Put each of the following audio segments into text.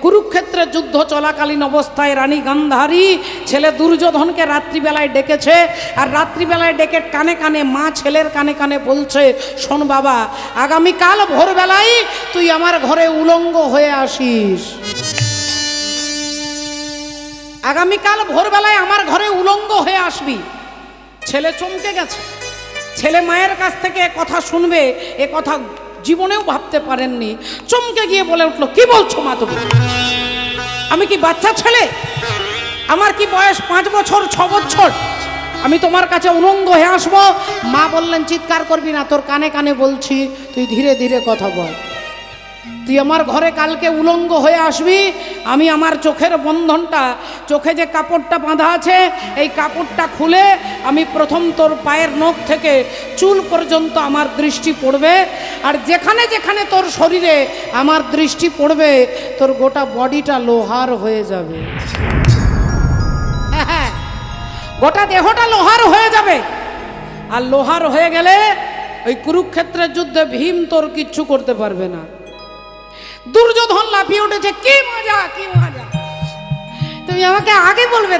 কুরুক্ষেত্রের যুদ্ধ চলাকালীন অবস্থায় রানী গান্ধারী ছেলে দুর্যোধনকে রাত্রিবেলায় ডেকেছে, আর রাত্রিবেলায় ডেকে কানে কানে মা ছেলের কানে কানে বলছে, শোন বাবা, আগামীকাল ভোরবেলায় তুই আমার ঘরে উলঙ্গ হয়ে আসিস। আগামীকাল ভোরবেলায় আমার ঘরে উলঙ্গ হয়ে আসবি। ছেলে চমকে গেছে। ছেলে মায়ের কাছ থেকে কথা শুনবে এ কথা জীবনেও ভাবতে পারেননি। চমকে গিয়ে বলে উঠলো, কি বলছো মা তুমি? আমি কি বাচ্চা ছেলে? আমার কি বয়স 5 বছর 6 বছর? আমি তোমার কাছে উলঙ্গ হয়ে আসবো? মা বললেন, চিৎকার করবি না, তোর কানে কানে বলছি, তুই ধীরে ধীরে কথা বল। তুই আমার ঘরে কালকে উলঙ্গ হয়ে আসবি। আমি আমার চোখের বন্ধনটা, চোখে যে কাপড়টা বাঁধা আছে, এই কাপড়টা খুলে আমি প্রথম তোর পায়ের নখ থেকে চুল পর্যন্ত আমার দৃষ্টি পড়বে, আর যেখানে যেখানে তোর শরীরে আমার দৃষ্টি পড়বে তোর গোটা বডিটা লোহার হয়ে যাবে। হ্যাঁ, গোটা দেহটা লোহার হয়ে যাবে। আর লোহার হয়ে গেলে ওই কুরুক্ষেত্রের যুদ্ধে ভীম তোর কিচ্ছু করতে পারবে না। দুর্যোধন লাফিয়ে উঠেছে, কি মজা, কি মজা! তুমি আমাকে আগে বলবে,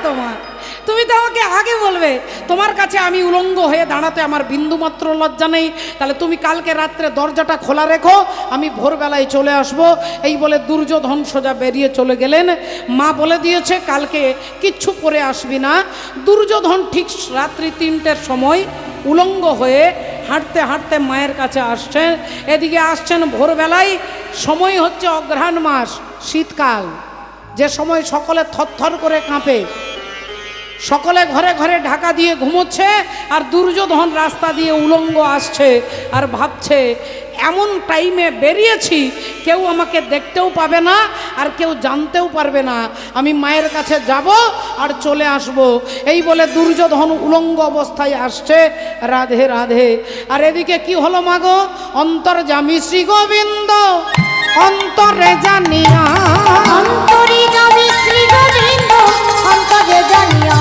তুমি তো আমাকে আগে বলবে। তোমার কাছে আমি উলঙ্গ হয়ে দাঁড়াতে আমার বিন্দুমাত্র লজ্জা নেই। তাহলে তুমি কালকে রাত্রে দরজাটা খোলা রেখো, আমি ভোরবেলায় চলে আসব। এই বলে দুর্যোধন সোজা বেরিয়ে চলে গেলেন। মা বলে দিয়েছে কালকে কিচ্ছু পরে আসবি না। দুর্যোধন ঠিক রাত্রি 3টের সময় উলঙ্গ হয়ে হাঁটতে হাঁটতে মায়ের কাছে আসছেন। এদিকে আসছেন ভোরবেলায়, সময় হচ্ছে অঘ্রাণ মাস, শীতকাল, যে সময় সকলে থরথর করে কাঁপে, সকলে ঘরে ঘরে ঢাকা দিয়ে ঘুমোচ্ছে, আর দুর্যোধন রাস্তা দিয়ে উলঙ্গ আসছে আর ভাবছে, এমন টাইমে বেরিয়েছি, কেউ আমাকে দেখতেও পাবে না আর কেউ জানতেও পারবে না। আমি মায়ের কাছে যাব আর চলে আসব। এই বলে দুর্যোধন উলঙ্গ অবস্থায় আসছে। রাধে রাধে। আর এদিকে কি হলো মাগো? অন্তর্যামী শ্রী গোবিন্দ অন্তরে জানিয়া, অন্তর্যামী শ্রী গোবিন্দ অন্তরে জানিয়া,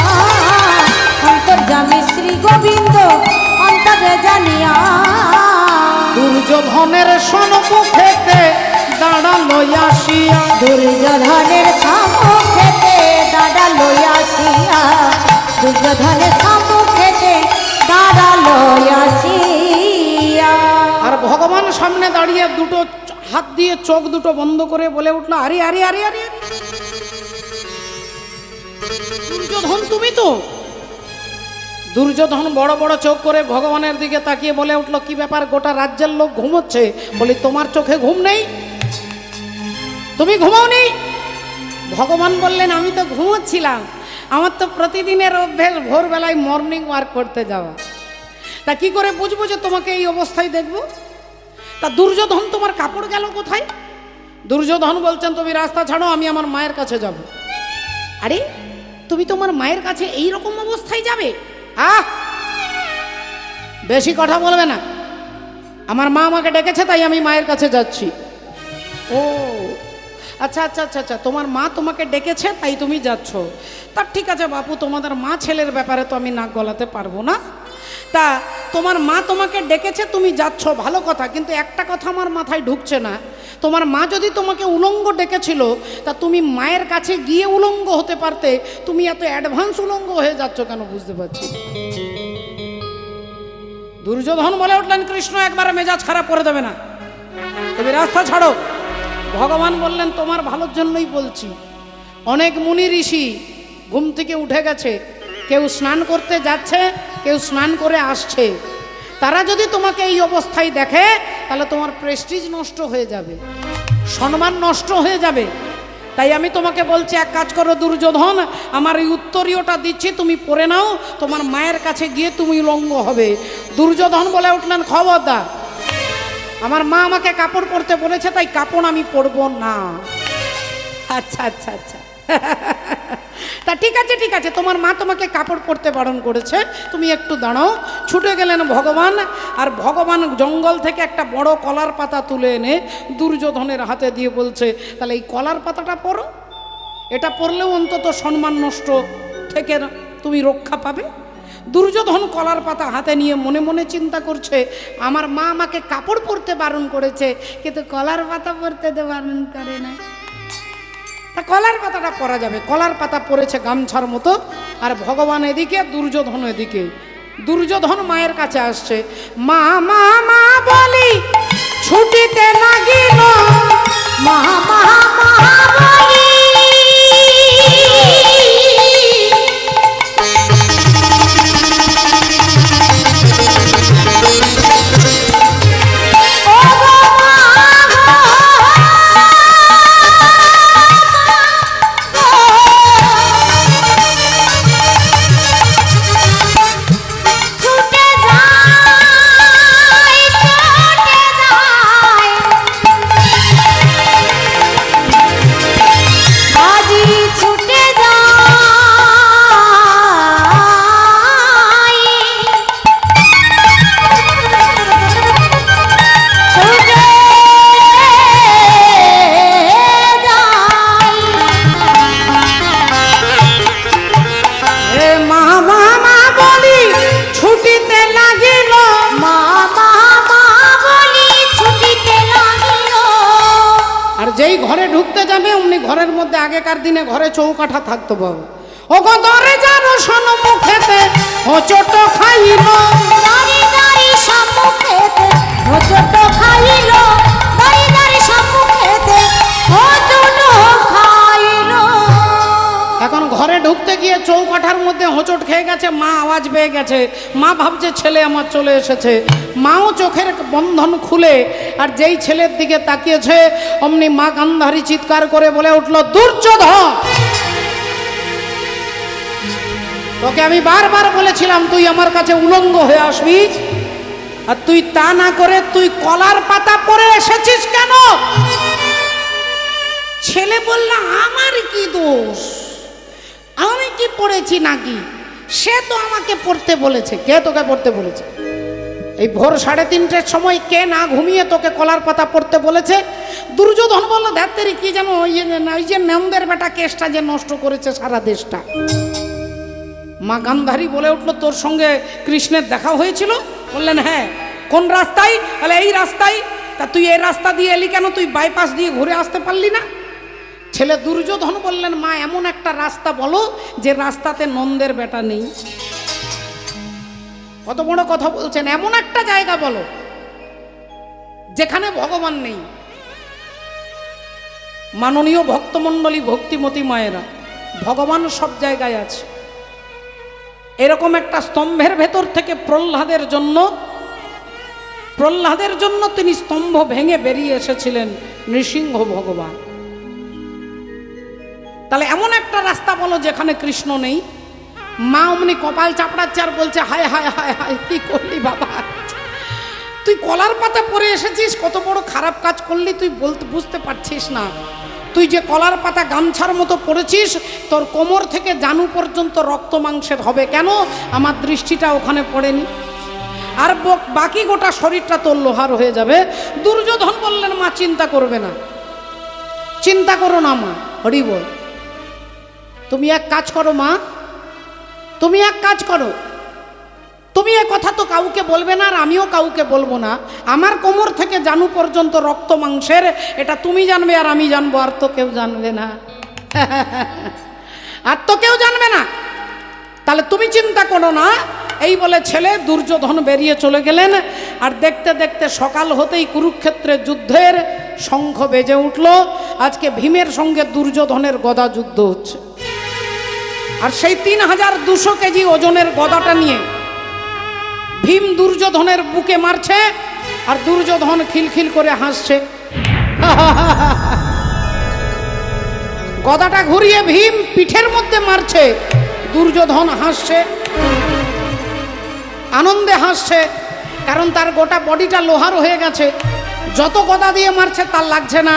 অন্তর্যামী শ্রী গোবিন্দ অন্তরে জানিয়া, দুর্যোধনের সম্মুখেতে দাঁড়ালো আসিয়া, দুর্যোধনের সম্মুখেতে দাঁড়ালো আসিয়া, দুর্যোধনের সম্মুখেতে দাঁড়ালো আসিয়া। আর ভগবান সামনে দাঁড়িয়ে দুটো হাত দিয়ে চোখ দুটো বন্ধ করে বলে উঠলো, আরে আরে আরে আরে, দুর্যোধন তুমি তো? দুর্যোধন বড় বড় চোখ করে ভগবানের দিকে তাকিয়ে বলে উঠলো, কি ব্যাপার? গোটা রাজ্যের লোক ঘুমোচ্ছে। বলি, তোমার চোখে ঘুম নেই? তুমি ঘুমাওনি? ভগবান বললেন, আমি তো ঘুমোচ্ছিলাম। আমার তো প্রতিদিনের অভ্যেস ভোরবেলায় মর্নিং ওয়াক করতে যাওয়া। তা কি করে বুঝবো যে তোমাকে এই অবস্থায় দেখবো? তা দুর্যোধন, তোমার কাপড় গেল কোথায়? দুর্যোধন বলছেন, তুমি রাস্তা ছাড়ো, আমি আমার মায়ের কাছে যাব। আরে, তুমি তোমার মায়ের কাছে এই রকম অবস্থায় যাবে? বেশি কথা বলবে না। আমার মা আমাকে ডেকেছে, তাই আমি মায়ের কাছে যাচ্ছি। ও আচ্ছা আচ্ছা আচ্ছা আচ্ছা, তোমার মা তোমাকে ডেকেছে তাই তুমি যাচ্ছ। তা ঠিক আছে বাপু, তোমাদের মা ছেলের ব্যাপারে তো আমি নাক গলাতে পারবো না। তা তোমার মা তোমাকে ডেকেছে, তুমি যাচ্ছ, ভালো কথা, কিন্তু একটা কথা আমার মাথায় ঢুকছে না। তোমার মা যদি তোমাকে উলঙ্গ ডেকেছিল, তা তুমি মায়ের কাছে গিয়ে উলঙ্গ হতে পারতে। তুমি এত অ্যাডভান্স উলঙ্গ হয়ে যাচ্ছ কেন, বুঝতে পারছি। দুর্যোধন বলে উঠলেন, কৃষ্ণ একবারে মেজাজ খারাপ করে দেবে না, তুমি রাস্তা ছাড়ো। ভগবান বললেন, তোমার ভালোর জন্যই বলছি। অনেক মুনি ঋষি ঘুম থেকে উঠে গেছে, কেউ স্নান করতে যাচ্ছে, কেউ স্নান করে আসছে। তারা যদি তোমাকে এই অবস্থায় দেখে, তাহলে তোমার প্রেস্টিজ নষ্ট হয়ে যাবে, সম্মান নষ্ট হয়ে যাবে। তাই আমি তোমাকে বলছি, এক কাজ করো দুর্যোধন, আমার এই উত্তরীয়টা দিচ্ছি, তুমি পরে নাও, তোমার মায়ের কাছে গিয়ে তুমি উলঙ্গ হবে। দুর্যোধন বলে উঠলেন, খবরদার, আমার মা আমাকে কাপড় পরতে বলেছে, তাই কাপড় আমি পরবো না। আচ্ছা আচ্ছা আচ্ছা, তা ঠিক আছে ঠিক আছে, তোমার মা তোমাকে কাপড় পরতে বারণ করেছে, তুমি একটু দাঁড়াও। ছুটে গেলেন ভগবান। আর ভগবান জঙ্গল থেকে একটা বড় কলার পাতা তুলে এনে দুর্যোধনের হাতে দিয়ে বলছে, তাহলে এই কলার পাতাটা পরো, এটা পরলেও অন্তত সম্মান নষ্ট থেকে তুমি রক্ষা পাবে। দুর্যোধন কলার পাতা হাতে নিয়ে মনে মনে চিন্তা করছে, আমার মা আমাকে কাপড় পরতে বারণ করেছে, কিন্তু কলার পাতা পরতে তো বারণ করে না। তা কলার পাতাটা পরা যাবে, কলার পাতা পড়েছে গামছার মতো, আর ভগবান এদিকে, দুর্যোধন এদিকে। দুর্যোধন মায়ের কাছে আসছে, মা মা মা বলি ছুটিতে লাগিল, মা মা মা বলি ও গো মা ছুটে যাই বাজি ছুটে যাই ছুটে এ মা মা মা বলি ছুটিতে লাগিল, মা মা মা বলি ছুটিতে লাগিল আর যেই ঘরে ঢুকতে যাবে অমনি ঘরের মধ্যে আগেকার দিনে ঘরে চৌকাঠা থাকতো বাবু, ও গো দরজার সম্মুখেতে হোঁচট খাইল, দাঁড়ি দাঁড়ি সম্মুখেতে হোঁচট খাইল, দাঁড়ি দাঁড়ি সম্মুখেতে হোঁচট খাইল। এখন ঘরে ঢুকতে গিয়ে চৌকাঠার মধ্যে হোঁচট খেয়ে গেছে, মা আওয়াজ পেয়ে গেছে, মা ভাবছে ছেলে আমার চলে এসেছে, মাও চোখের বন্ধন খুলে আর যেই ছেলের দিকে তাকিয়েছে অমনি মা গান্ধারী চিৎকার করে বলে উঠল, দুর্যোধন, তোকে আমি বারবার বলেছিলাম তুই আমার কাছে উলঙ্গ হয়ে আসবি, আর তুই তা না করে তুই কলার পাতা পরে এসেছিস কেন? ছেলে বলল, আমার কি দোষ, আমি কি পড়েছি নাকি? সে তো আমাকে পড়তে বলেছে। কে তোকে পড়তে বলেছে? এই ভোর 3:30টার সময় কে না ঘুমিয়ে তোকে কলার পাতা পড়তে বলেছে? দুর্যোধন বলল, ধ্যাত্তেরি কি যেন ওই যে নন্দের বেটা কেসটা যে নষ্ট করেছে সারা দেশটা। মা গান্ধারী বলে উঠলো, তোর সঙ্গে কৃষ্ণের দেখা হয়েছিল? বললেন হ্যাঁ। কোন রাস্তায়? বলে এই রাস্তায়। তা তুই এই রাস্তা দিয়ে এলি কেন? তুই বাইপাস দিয়ে ঘুরে আসতে পারলি না? ছেলে দুর্যোধন বললেন, মা এমন একটা রাস্তা বলো যে রাস্তাতে নন্দের বেটা নেই। কত বড় কথা বলছেন, এমন একটা জায়গা বলো যেখানে ভগবান নেই। মাননীয় ভক্তমণ্ডলী, ভক্তিমতী মায়েরা, ভগবান সব জায়গায় আছে। এরকম একটা স্তম্ভের ভেতর থেকে প্রহ্লাদের জন্য তিনি স্তম্ভ ভেঙে বেরিয়ে এসেছিলেন নৃসিংহ ভগবান। তাহলে এমন একটা রাস্তা বলো যেখানে কৃষ্ণ নেই। মা অমনি কপাল চাপড়াচ্ছে আর বলছে, হায় হায় হায় হায়, কি করলি বাবা, তুই কলার পাতা পরে এসেছিস, কত বড় খারাপ কাজ করলি তুই বুঝতে পারছিস না। তুই যে কলার পাতা গামছার মতো পড়েছিস, তোর কোমর থেকে জানু পর্যন্ত রক্ত মাংসের হবে। কেন? আমার দৃষ্টিটা ওখানে পড়েনি, আর বাকি গোটা শরীরটা তোর লোহার হয়ে যাবে। দুর্যোধন বললেন, মা চিন্তা করবে না, চিন্তা করো না মা। হরি বল। তুমি এক কাজ করো মা, তুমি এক কাজ করো, তুমি এ কথা তো কাউকে বলবে না, আর আমিও কাউকে বলবো না। আমার কোমর থেকে জানু পর্যন্ত রক্ত মাংসের, এটা তুমি জানবে আর আমি জানবো, আর তো কেউ জানবে না। আর তো কেউ জানবে না। তাহলে তুমি চিন্তা করো না। এই বলে ছেলে দুর্যোধন বেরিয়ে চলে গেলেন। আর দেখতে দেখতে সকাল হতেই কুরুক্ষেত্রের যুদ্ধের শঙ্খ বেজে উঠল। আজকে ভীমের সঙ্গে দুর্যোধনের গদা যুদ্ধ হচ্ছে। আর সেই 3200 কেজি ওজনের গদাটা নিয়ে ভীম দুর্যোধনের বুকে মারছে, আর দুর্যোধন খিলখিল করে হাসছে। গদাটা ঘুরিয়ে ভীম পিঠের মধ্যে মারছে, দুর্যোধন হাসছে, আনন্দে হাসছে, কারণ তার গোটা বডিটা লোহার হয়ে গেছে। যত গদা দিয়ে মারছে তার লাগছে না,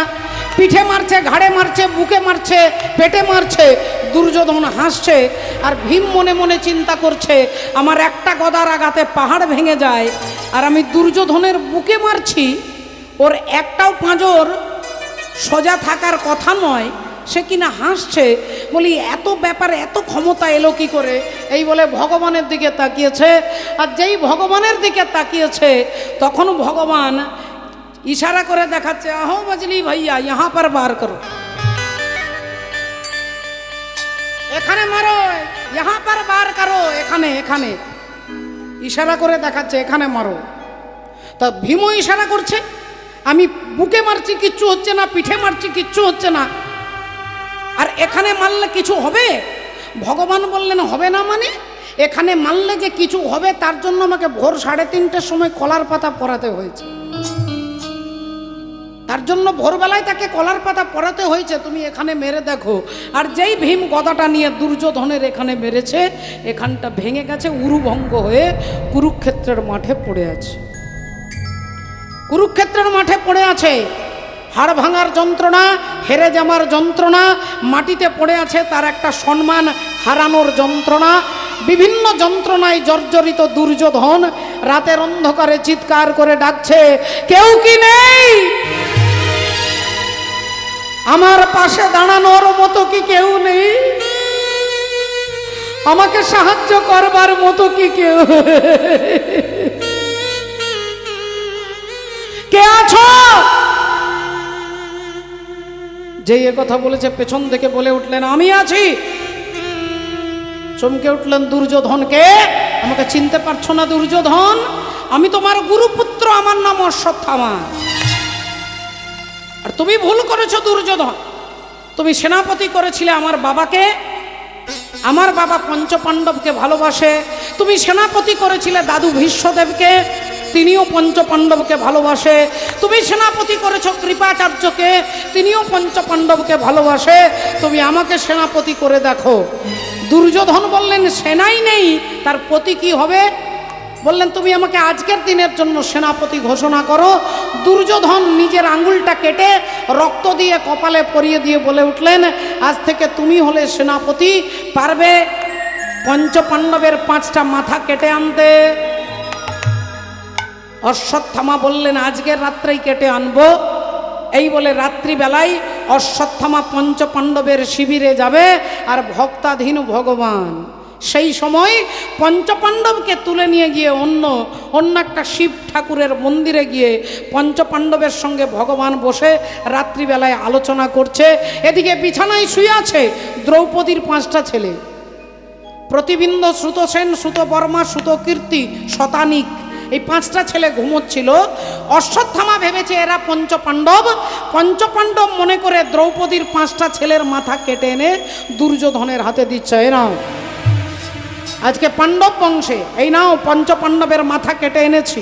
পিঠে মারছে, ঘাড়ে মারছে, বুকে মারছে, পেটে মারছে, দুর্যোধন হাসছে। আর ভীম মনে মনে চিন্তা করছে, আমার একটা গদার আঘাতে পাহাড় ভেঙে যায়, আর আমি দুর্যোধনের বুকে মারছি, ওর একটাও পাঁজর সোজা থাকার কথা নয়, সে কিনা হাসছে। বলি এত ব্যাপারে এত ক্ষমতা এলো কি করে? এই বলে ভগবানের দিকে তাকিয়েছে। আর যেই ভগবানের দিকে তাকিয়েছে তখন ভগবান ইশারা করে দেখাচ্ছে, আহো বজলি ভাইয়া ইহা পর বার করো। यहाँ पर বার করো, এখানে এখানে ইশারা করে দেখাচ্ছে এখানে মারো। তা ভীমও ইশারা করছে, আমি বুকে মারছি কিচ্ছু হচ্ছে না, পিঠে মারছি কিচ্ছু হচ্ছে না, আর এখানে মারলে কিছু হবে? ভগবান বললেন হবে না মানে, এখানে মারলে যে কিছু হবে তার জন্য আমাকে ভোর 3:30টার সময় কলার পাতা পরাতে হয়েছে। তার জন্য ভোরবেলায় তাকে কলার পাতা পরাতে হয়েছে, তুমি এখানে মেরে দেখো। আর যেই ভীম গদাটা নিয়ে দুর্যোধনের এখানে মেরেছে, এখানটা ভেঙে গেছে, উরুভঙ্গ হয়ে কুরুক্ষেত্রের মাঠে পড়ে আছে। কুরুক্ষেত্রের মাঠে পড়ে আছে, হাড় ভাঙার যন্ত্রণা, হেরে যাওয়ার যন্ত্রণা, মাটিতে পড়ে আছে তার একটা সম্মান হারানোর যন্ত্রণা, বিভিন্ন যন্ত্রণায় জর্জরিত দুর্যোধন রাতের অন্ধকারে চিৎকার করে ডাকছে, কেউ কি নেই? আমার পাশে দাঁড়ানোর মতো কি কেউ নেই? আমাকে সাহায্য করবার মতো কি কেউ? কে আছো? যে এ কথা বলেছে পেছন থেকে বলে উঠলেন, আমি আছি। চমকে উঠলেন দুর্যোধনকে, আমাকে চিনতে পারছো না দুর্যোধন? আমি তোমার গুরুপুত্র, আমার নাম অশ্বত্থামা। আর তুমি ভুল করেছো দুর্যোধন, তুমি সেনাপতি করেছিলে আমার বাবাকে, আমার বাবা পঞ্চপাণ্ডবকে ভালোবাসে। তুমি সেনাপতি করেছিলে দাদু ভীষ্মদেবকে, তিনিও পঞ্চপাণ্ডবকে ভালোবাসে। তুমি সেনাপতি করেছো কৃপাচার্যকে, তিনিও পঞ্চপাণ্ডবকে ভালোবাসে। তুমি আমাকে সেনাপতি করে দেখো। দুর্যোধন বললেন, সেনাই নেই, তার পতি কি হবে? বললেন, তুমি আমাকে আজকের দিনের জন্য সেনাপতি ঘোষণা করো। দুর্যোধন নিজের আঙুলটা কেটে রক্ত দিয়ে কপালে পরিয়ে দিয়ে বলে উঠলেন, আজ থেকে তুমি হলে সেনাপতি। পারবে পঞ্চপাণ্ডবের 5টা মাথা কেটে আনতে? অশ্বত্থামা বললেন, আজকের রাত্রেই কেটে আনবো। এই বলে রাত্রিবেলায় অশ্বত্থামা পঞ্চপাণ্ডবের শিবিরে যাবে, আর ভক্তাধীন ভগবান সেই সময় পঞ্চপাণ্ডবকে তুলে নিয়ে গিয়ে অন্য একটা শিব ঠাকুরের মন্দিরে গিয়ে পঞ্চপাণ্ডবের সঙ্গে ভগবান বসে রাত্রিবেলায় আলোচনা করছে। এদিকে বিছানায় শুয়ে আছে দ্রৌপদীর 5টা ছেলে, প্রতিবিন্দ, শ্রুতসেন, শ্রুতবর্মা, শ্রুতকীর্তি, শতানিক, এই 5টা ছেলে ঘুমোচ্ছিল। অশ্বত্থামা ভেবেছে এরা পঞ্চপাণ্ডব। পঞ্চপাণ্ডব মনে করে দ্রৌপদীর 5টা ছেলের মাথা কেটে এনে দুর্যোধনের হাতে দিচ্ছে, এ নাও, আজকে পাণ্ডব বংশে এই নাও পঞ্চপাণ্ডবের মাথা কেটে এনেছি।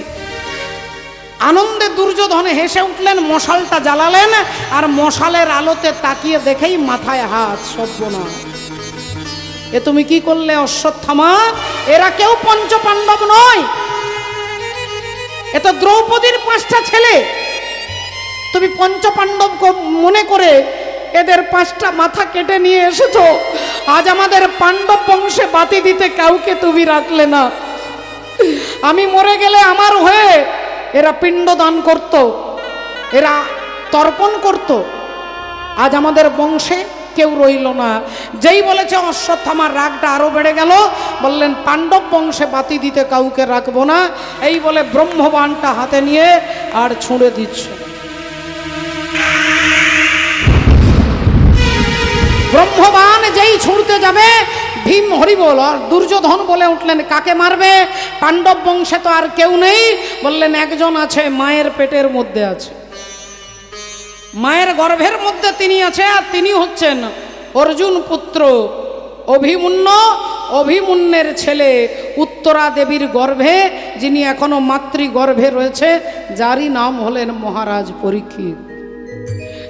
আনন্দে দুর্যোধন হেসে উঠলেন, মশালটা জ্বালালেন, আর মশালের আলোতে তাকিয়ে দেখেই মাথায় হাত। সর্বনাশ, এ তুমি কি করলে অশ্বত্থামা? এরা কেউ পঞ্চপাণ্ডব নয়, এ তো দ্রৌপদীর 5টা ছেলে। তুমি পঞ্চপাণ্ডবকে মনে করে এদের 5টা মাথা কেটে নিয়ে এসেছো। আজ আমাদের পাণ্ডব বংশে বাতি দিতে কাউকে তুমি রাখলে না। আমি মরে গেলে আমার হয়ে এরা পিণ্ডদান করত, এরা তর্পণ করত। আজ আমাদের বংশে কেউ রইল না। যেই বলেছে অশ্বত্থামার রাগটা আরো বেড়ে গেল, বললেন পাণ্ডব বংশে বাতি দিতে কাউকে রাখবো না। এই বলে ব্রহ্মবাণটা হাতে নিয়ে আর ছুঁড়ে দিচ্ছে। ব্রহ্মবাণ যেই ছুঁড়তে যাবে, ভীম হরিবোল, আর দুর্যোধন বলে উঠলেন, কাকে মারবে? পাণ্ডব বংশে তো আর কেউ নেই। বললেন, একজন আছে, মায়ের পেটের মধ্যে আছে, মায়ের গর্ভের মধ্যে তিনি আছে, আর তিনি হচ্ছেন অর্জুন পুত্র অভিমন্যু, অভিমন্যের ছেলে উত্তরা দেবীর গর্ভে, যিনি এখনো মাতৃগর্ভে রয়েছে, যারই নাম হলেন মহারাজ পরীক্ষিত।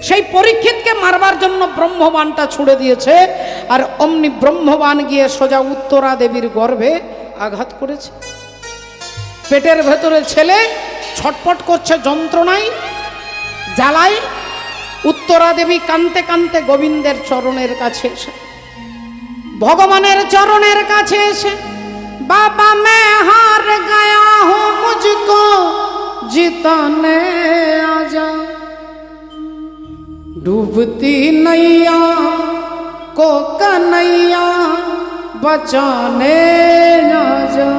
সেই পরীক্ষিতকে মারবার জন্য ব্রহ্মবাণটা ছুড়ে দিয়েছে, আর অমনি ব্রহ্মবাণ গিয়ে সোজা উত্তরা দেবীর গর্ভে আঘাত করেছে। পেটের ভেতরে ছেলে ছটপট করছে যন্ত্রণায়, জ্বালায়। উত্তরা দেবী কাঁদতে কাঁদতে গোবিন্দের চরণের কাছে এসে, ভগবানের চরণের কাছে এসে, বাবা मैं हार गया हूँ, मुझको जिताने आजा, डूबती नैया को कन्हैया बचाने ना जा।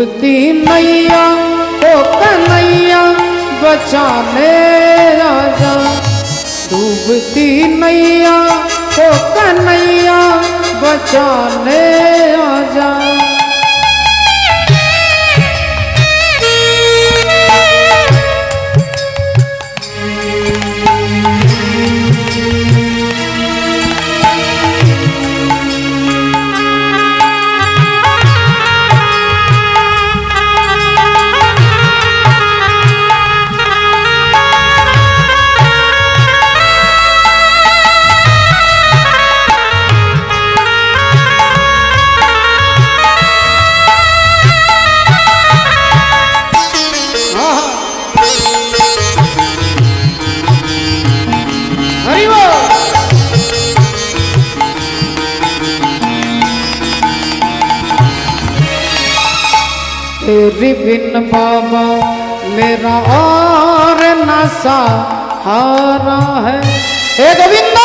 डूबती नैया ओ कन्हैया बचाने आजा, डूबती नैया ओ कन्हैया बचाने आजा। तेरी बिन बाबा मेरा और नशा हारा है। हे गोविंद,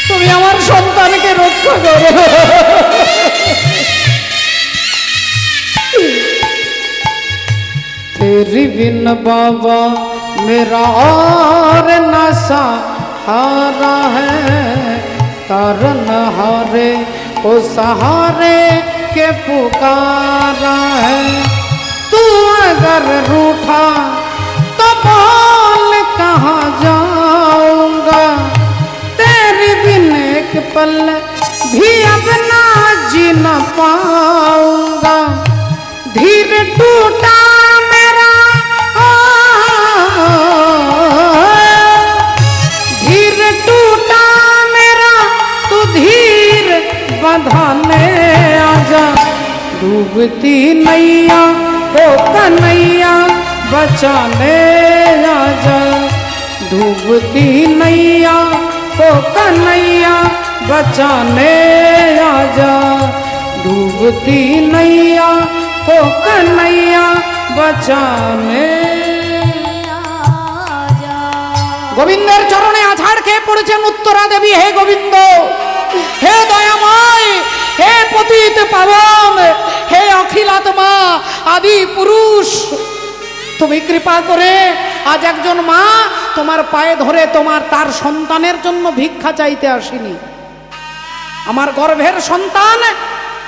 তুমি আমার সন্তানকে রক্ষা করো। तेरी बिन बाबा मेरा और नशा हारा है, कारण हारे ओ सहारे के पुकारा है। तू अगर रूठा तो बोल कहाँ जाऊंगा, तेरे बिन एक पल भी अब ना जी न पाऊंगा। धीर टूटा मेरा धीर टूटा मेरा, तू धीर बंधाने आजा, डूबती नैया ओ कन्हैया बचाने आजा, डूबती नैया ओ कन्हैया बचाने आजा, डूबती नैया ओ कन्हैया बचाने आजा। গোবিন্দের চরণে আছাড় খেয়ে পড়েছেন উত্তরা দেবী। হে গোবিন্দ, হে দয়াময়, হে পতিত পাবন, হে অখিলাত্মা আদি পুরুষ, তুমি কৃপা করে আজ একজন মা তোমার পায়ে ধরে তার সন্তানের জন্য ভিক্ষা চাইতে আসিনি। আমার গর্ভের সন্তান,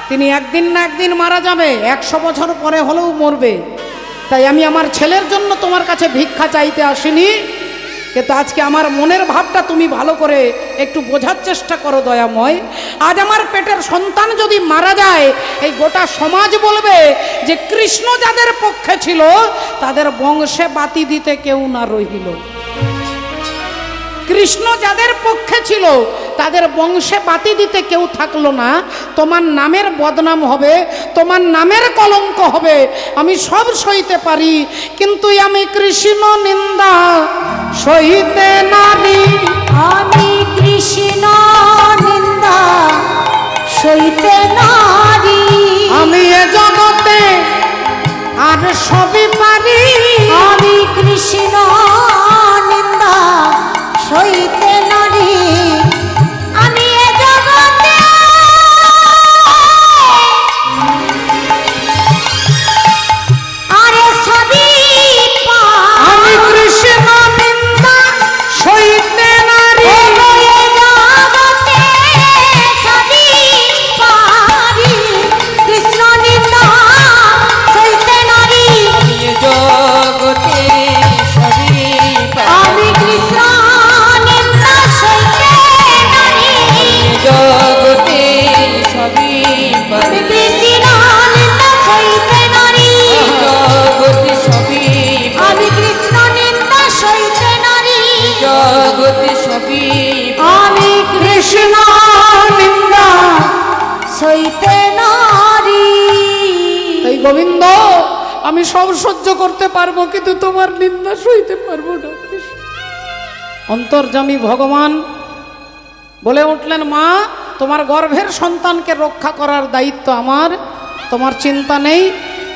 তিনি একদিন না একদিন মারা যাবে, 100 বছর পরে হলেও মরবে। তাই আমি আমার ছেলের জন্য তোমার কাছে ভিক্ষা চাইতে আসিনি। কিন্তু আজকে আমার মনের ভাবটা তুমি ভালো করে একটু বোঝার চেষ্টা করো দয়াময়। আজ আমার পেটের সন্তান যদি মারা যায়, এই গোটা সমাজ বলবে যে কৃষ্ণ যাদের পক্ষে ছিল তাদের বংশে বাতি দিতে কেউ না রহিল। কৃষ্ণ যাদের পক্ষে ছিল তাদের বংশে বাতি দিতে কেউ থাকলো না। তোমার নামের বদনাম হবে, তোমার নামের কলঙ্ক হবে, আমি সব সইতে পারি, কিন্তু আমি কৃষ্ণ নিন্দা সইতে নারী। আমি কৃষ্ণ নিন্দা সইতে নারী, আমি এ জগতে আর সবই পারি। আমি কৃষ্ণ নিন্দা সইতে নারী, আমি এ জগতে আরে সবই পারি। আমি কৃষ্ণ নিন্দা সইতে নারী, এ জগতে সবই পারি। কৃষ্ণ নিন্দা সইতে নারী, জগতে সবই আমি কৃষ্ণ নিন্দা সইতে নারী, জগতে সবই আমি কৃষ্ণ নিন্দা সইতে নারী, জগতে সবই আমি কৃষ্ণ নিন্দা সইতে নারী, জগতে সবই আমি কৃষ্ণ নিন্দা। সইতে নারী। তাই গোবিন্দ, আমি সব সহ্য করতে পারবো, কিন্তু তোমার নিন্দা সইতে পারবো না। অন্তর্যামী ভগবান বলে উঠলেন, মা তোমার গর্ভের সন্তানকে রক্ষা করার দায়িত্ব আমার, তোমার চিন্তা নেই।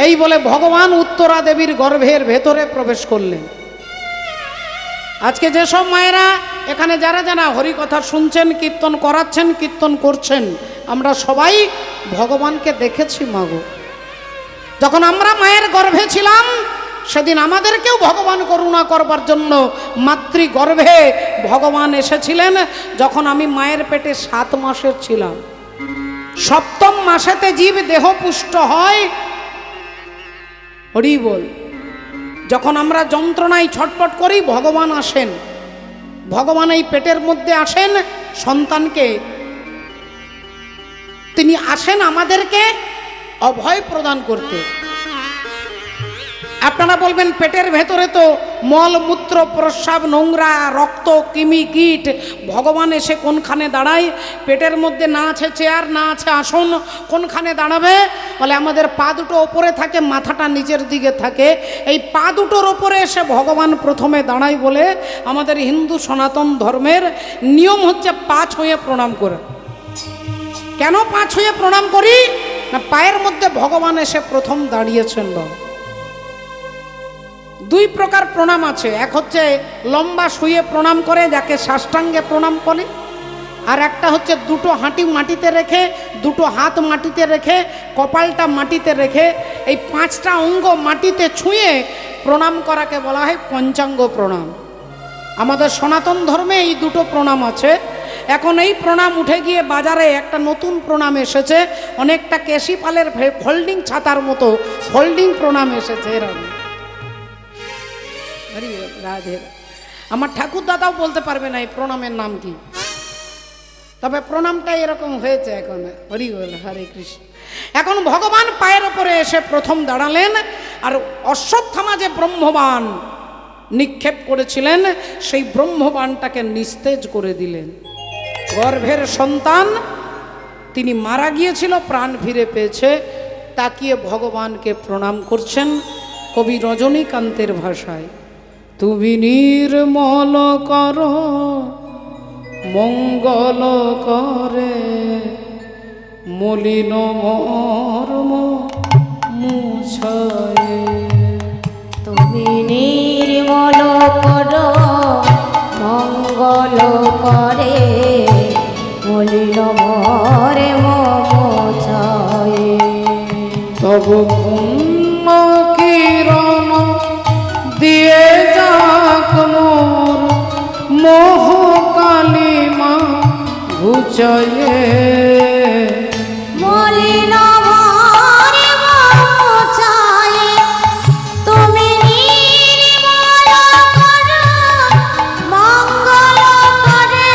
এই বলে ভগবান উত্তরা দেবীর গর্ভের ভেতরে প্রবেশ করলেন। আজকে যেসব মায়েরা এখানে যারা যারা হরি কথা শুনছেন, কীর্তন করাচ্ছেন, কীর্তন করছেন, আমরা সবাই ভগবানকে দেখেছি মাগো। যখন আমরা মায়ের গর্ভে ছিলাম সেদিন আমাদেরকেও ভগবান করুণা করবার জন্য মাতৃগর্ভে ভগবান এসেছিলেন। যখন আমি মায়ের পেটে 7 মাসের ছিলাম, 7ম মাসেতে জীব দেহ পুষ্ট হয়। হরি বল। যখন আমরা যন্ত্রণায় ছটফট করি ভগবান আসেন, ভগবান এই পেটের মধ্যে আসেন সন্তানকে, তিনি আসেন আমাদেরকে অভয় প্রদান করতে। আপনারা বলবেন পেটের ভেতরে তো মল মূত্র প্রস্রাব নোংরা রক্ত কৃমি কীট, ভগবান এসে কোনখানে দাঁড়ায়? পেটের মধ্যে না আছে চেয়ার, না আছে আসন, কোনখানে দাঁড়াবে? বলে আমাদের পা দুটো ওপরে থাকে, মাথাটা নিচের দিকে থাকে। এই পা দুটোর ওপরে এসে ভগবান প্রথমে দাঁড়ায় বলে আমাদের হিন্দু সনাতন ধর্মের নিয়ম হচ্ছে পা ছুঁয়ে প্রণাম করা। কেন পা ছুঁয়ে প্রণাম করি? না, পায়ের মধ্যে ভগবান এসে প্রথম দাঁড়িয়েছেন। 2 প্রকার প্রণাম আছে। এক হচ্ছে লম্বা শুয়ে প্রণাম করে, যাকে সাষ্টাঙ্গে প্রণাম করে। আর একটা হচ্ছে দুটো হাঁটু মাটিতে রেখে, দুটো হাত মাটিতে রেখে, কপালটা মাটিতে রেখে, এই 5টা অঙ্গ মাটিতে ছুঁয়ে প্রণাম করাকে বলা হয় পঞ্চাঙ্গ প্রণাম। আমাদের সনাতন ধর্মে এই 2টো প্রণাম আছে। এখন এই প্রণাম উঠে গিয়ে বাজারে একটা নতুন প্রণাম এসেছে, অনেকটা কেশি পালের ফোল্ডিং ছাতার মতো ফোল্ডিং প্রণাম এসেছে। এরকম রাধে, আমার ঠাকুর দাদাও বলতে পারবে না এই প্রণামের নাম কি, তবে প্রণামটা এরকম হয়েছে এখন। হরি বল, হরে কৃষ্ণ। এখন ভগবান পায়ের ওপরে এসে প্রথম দাঁড়ালেন, আর অশ্বত্থামা যে ব্রহ্মবাণ নিক্ষেপ করেছিলেন সেই ব্রহ্মবাণটাকে নিস্তেজ করে দিলেন। গর্ভের সন্তান তিনি মারা গিয়েছিল, প্রাণ ফিরে পেয়েছে, তাকিয়ে ভগবানকে প্রণাম করছেন কবি রজনীকান্তের ভাষায়। তুমি নির্মল করো মঙ্গল করে, মলিন মর্ম মুছায়। তুমি নির্মল করো মঙ্গল করে, মলিন মর্ম মুছায়। তব পুণ্য কিরণ দিয়ে যাক মোর মোহ কালিমা ঘুচায়ে। মলিন মর্ম মুছায়। তুমি নির্মল করো মঙ্গল করে,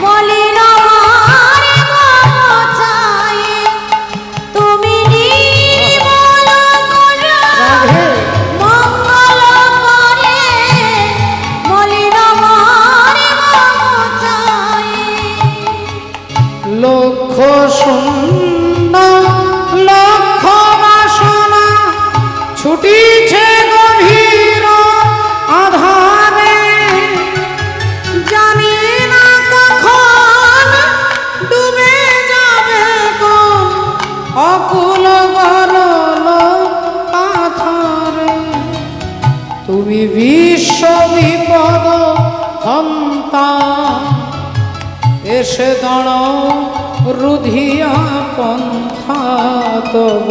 মলিন মর্ম মুছায়। তুমি নির্মল করো মঙ্গল করে, মলিন মর্ম মুছায়। লক্ষ শূন্য লক্ষ বাসনা ছুটিছে গভীর আধারে, জানি না কখন ডুবে যাবে কোন অকুল গরল পাথরে। তুমি বিশ্ব বিপদ হন্তা, এসে দাঁড়াও রুধিয়া পন্থা তব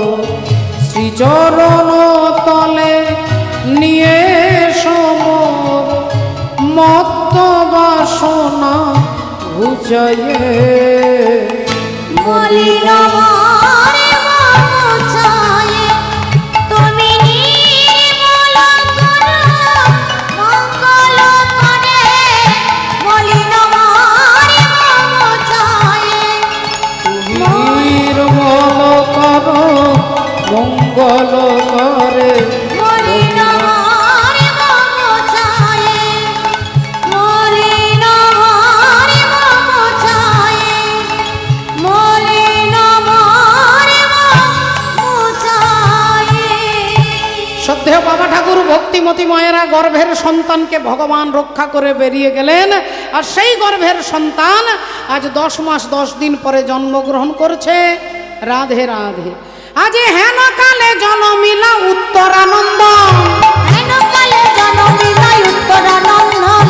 শ্রীচরণ তলে নিয়ে সমর মত্ত বাসনা ঘুচাইয়ে। মলিন মর্ম মুছায়। তুমি নির্মল করো মঙ্গল করে, মলিন মর্ম মুছায়। নির্মল করো মঙ্গল করে, মলিন মর্ম মুছায়। মলিন মর্ম মুছায়। মলিন মর্ম মুছায়। শ্রদ্ধেয় বাবা ঠাকুর ভক্তিমতী মায়েরা গর্ভের সন্তানকে ভগবান রক্ষা করে বেরিয়ে গেলেন, আর সেই গর্ভের সন্তান আজ 10 মাস 10 দিন পরে জন্মগ্রহণ করেছে। রাধে রাধে। আজ হেন কালে জনমিলা উত্তরানন্দ, হেন কালে জনমিলাই উত্তরানন্দন।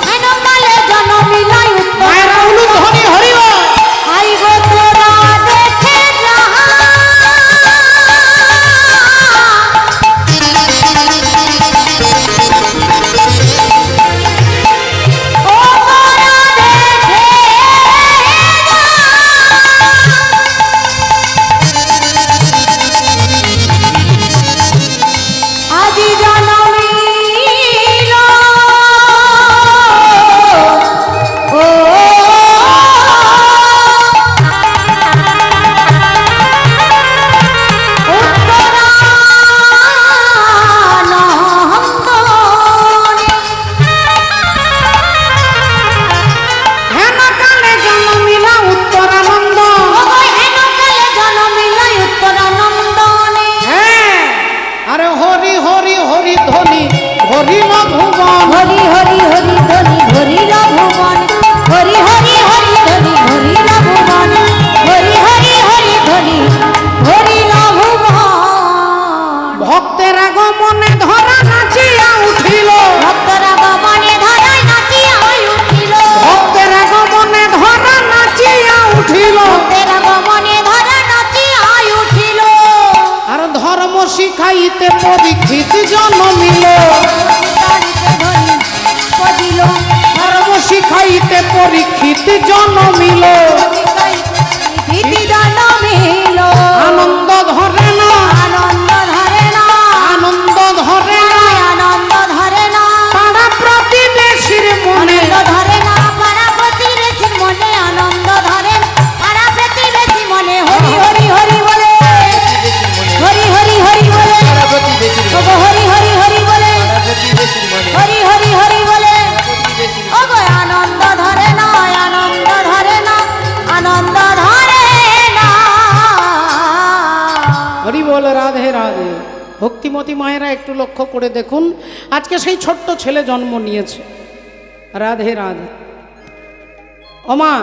হেন কালে জনমিলাই মায়েরা উলুধ্বনি হরি বল। আই গো তোর ভরিল ভুবন। হরি হরি হরি ধ্বনি ভরিল ভুবন, হরি হরি হরি ধ্বনি ভরিল ভুবন, হরি হরি হরি ধ্বনি ভরিল ভুবন। ভক্তের আগমনে ধরা নাচিয়া উঠিল, ভক্তরা গমনে ধরায় নাচিয়া উঠিল, ভক্তের আগমনে ধরা নাচিয়া উঠিল। ভক্তের গমনে ধরা নাচিয়া উঠিল। আর ধর্ম শিখাইতে পরীক্ষিত জন্মিল, পদিল ধর্ম শিখাইতে পরীক্ষিত জন্মিল। ভীতি জন্মিল। আনন্দ ধরে না, আনন্দ ধরে না, আনন্দ ধরে না, আনন্দ ধরে না, পাড়া প্রতিবেশীর মনে। আনন্দ ধরে না, পাড়া প্রতিবেশীর মনে আনন্দ ধরে না, পাড়া প্রতিবেশী মনে। হরি হরি হরি বলে, হরি হরি হরি বলে, পাড়া প্রতিবেশীর মনে, ওগো হরি হরি হরি বলে, পাড়া প্রতিবেশীর মনে, হরি হরি হরি বলে। পাড়া প্রতিবেশীর মনে। ওগো আনন্দ ধরে না, আনন্দ ধরে না, আনন্দ ধরে না। হরি বল, রাধে রাধে। ভক্তিমতী মায়েরা একটু লক্ষ্য করে দেখুন, আজকে সেই ছোট্ট ছেলে জন্ম নিয়েছে। রাধে রাধে। ওমা,